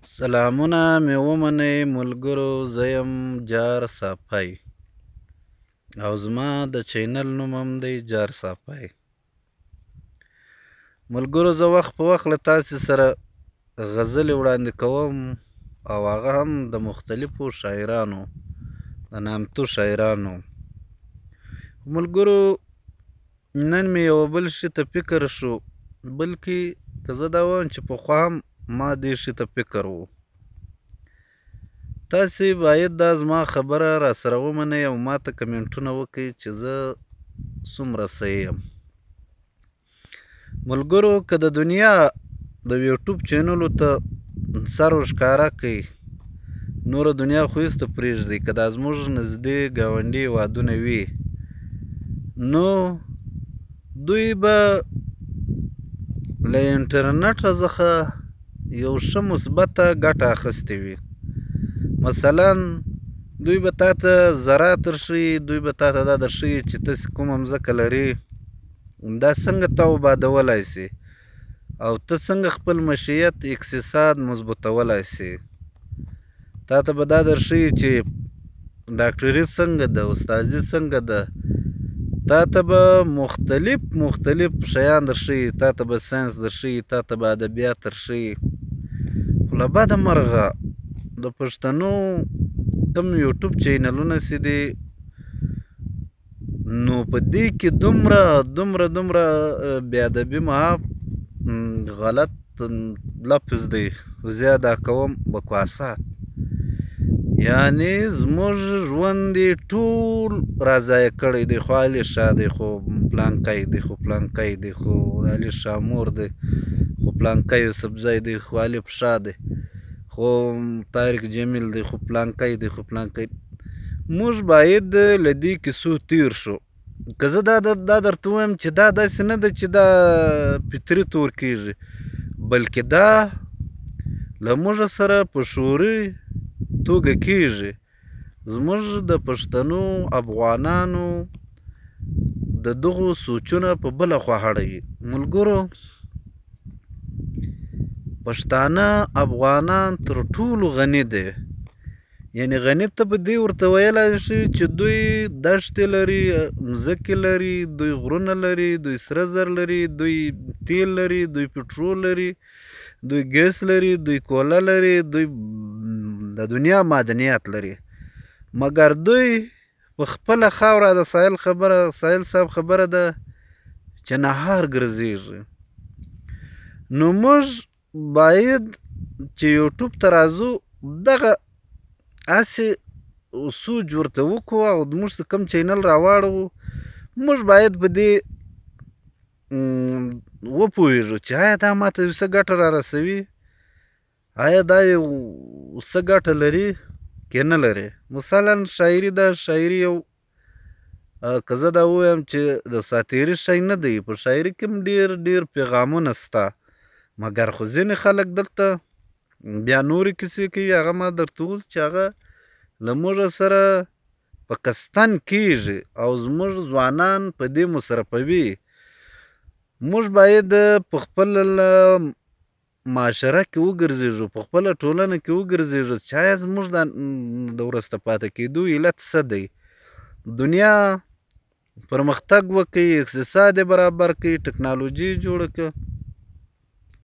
سلامونه مې ومنئ ملګرو، زه یم جار صافی او زما د چینل نوم هم دی جار صافی. ملګرو، زه وخت په وخت له تاسې سره غزلې وړاندې کوم او هغه هم د مختلفو شاعرانو، د نامتو شاعرانو. ملګرو، نن مې یو بل شي ته فکر شو، بلکې که زه دا وایم چې پخوا هم ما دې شي ته فکر و. تاسې باید دا زما خبره را سره ومنئ او ما ته کمنټونه وکړئ چې زه څومره صحیح یم. ملګرو، که د دنیا د یوټیوب چینلو ته سر ورښکاره کړئ، نوره دنیا خو هېڅ ته پرېږدئ. که دا زموږ نږدې ګاونډي هېوادونه وي، نو دوی به له انټرنټ څخه یو ښه مثبته ګټه اخیستې وي. مثلا دوی به تا ته زراعت درښیي، دوی به تا ته دا درښیي چې تاسې کومه مځکه لرې، دا څنګه ته آبادولی سې او ته څنګه خپل معیشت اقتصاد مضبوطولی سې. تا ته به دا درښیي چې ډاکټري څنګه ده، استادي څنګه ده. تا ته به مختلف شیان درښیي، تا ته به ساینس درښیي، تا ته به ادبیات درښیي. خو له بده مرغه د پښتنو کوم یوټیوب چینلونه چې دي، نو په دې کې دومره بې ادبي معاف غلط لفظ دی، زه دا کوم بکواسات. یعنې زموږ ژوند یې ټول را ضایع کړی دی. خو علي شاه دی، خو پلانکی دی، خو پلانکی دی، خو علي شاه مور دی، خو پلانکی یوسفزی دی، خو علي پشا دی، خو طارق جمیل دی، خو پلانکی دی، خو پلانکی. موږ باید له دې کیسو تیر شو. که زه دا درته ووایم چې دا داسې نه ده چې دا فطري طور کېږي، بلکې دا له موږ سره په شعوري توګه کېږي. زموږ د پښتنو افغانانو د دغو سوچونه په بله خوا اړوي. ملګرو، پښتانه افغانان تر ټولو غني دي. یعنې غني ته به دې ورته ویلی شي چې دوی دښتې لري، مځکې لري، دوی غرونه لري، دوی سره زر لري، دوی تیل لري، دوی پټرول لري، دوی ګیس لري، دوی کوله لري، دوی د دنیا معدنیات لري. مګر دوی په خپله خاوره د ساحل صاحب خبره ده چې نهار ګرځېږي. نو موږ باید چې یوټیوب ته راځو، دغه هسې سوچ ورته وکړو او موږ چې کوم چینل راواړو، موږ باید په دې وپوهېږو چې آیا دا ماته یو څه ګټه را رسوي، آیا دا یو څه ګټه لري که نه لري. مثلا شاعري ده، شاعري یو که زه دا ووایم چې د ساتیري شی نه دی، په شاعري کې هم ډېر پیغامونه شته. مګر خو ځینې خلک دلته بیا نورې کیسې کوي، هغه ما درته وویل چې هغه له موږ سره په قصدن کېږي او زموږ ځوانان په دې مصرفوي. موږ باید په خپل معاشره کې وګرځېږو، په خپله ټولنه کې وګرځېږو چې آیا زموږ د وروسته پاتې کېدو علت څه دی. دنیا پرمختګ وکړي، اقتصاد یې برابر کړي، ټکنالوژي جوړه کړه،